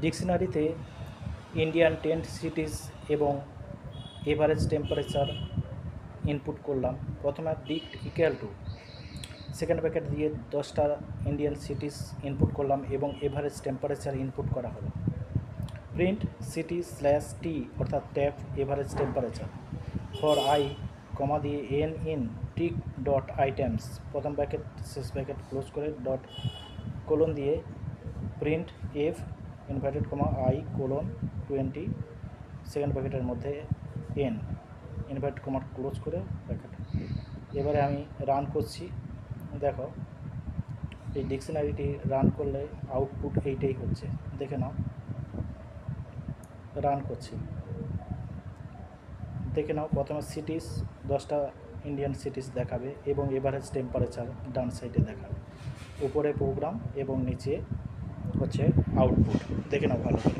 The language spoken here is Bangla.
ডিকশনারিতে ইন্ডিয়ান 10 সিটিজ এবং এভারেজ টেম্পারেচার ইনপুট করলাম। প্রথমে দিক ইকুয়াল টু সেকেন্ড ব্র্যাকেট দিয়ে 10টা ইন্ডিয়ান সিটিজ ইনপুট করলাম এবং এভারেজ টেম্পারেচার ইনপুট করা হলো। প্রিন্ট সিটি স্ল্যাশ টি অর্থাৎ tap average temperature for I comma দিয়ে N in tick dot items, প্রথম ব্র্যাকেট শেষ ব্র্যাকেট ক্লোজ করে ডট কোলন দিয়ে print F inverted comma I colon 20 second ব্র্যাকেটের মধ্যে এন ইনভার্টেড কমা ক্লোজ করে ব্র্যাকেট। এবারে আমি রান করছি, দেখো এই ডিকশনারিটি রান করলে আউটপুট এইটাই হচ্ছে, দেখে নাও। রান করছি, দেখে নাও। প্রথমে সিটিস 10টা ইন্ডিয়ান সিটিস দেখাবে এবং এভারেজ টেম্পারেচার ডান সাইডে দেখাবে, উপরে প্রোগ্রাম এবং নিচে হচ্ছে আউটপুট। দেখে নাও ভালো করে।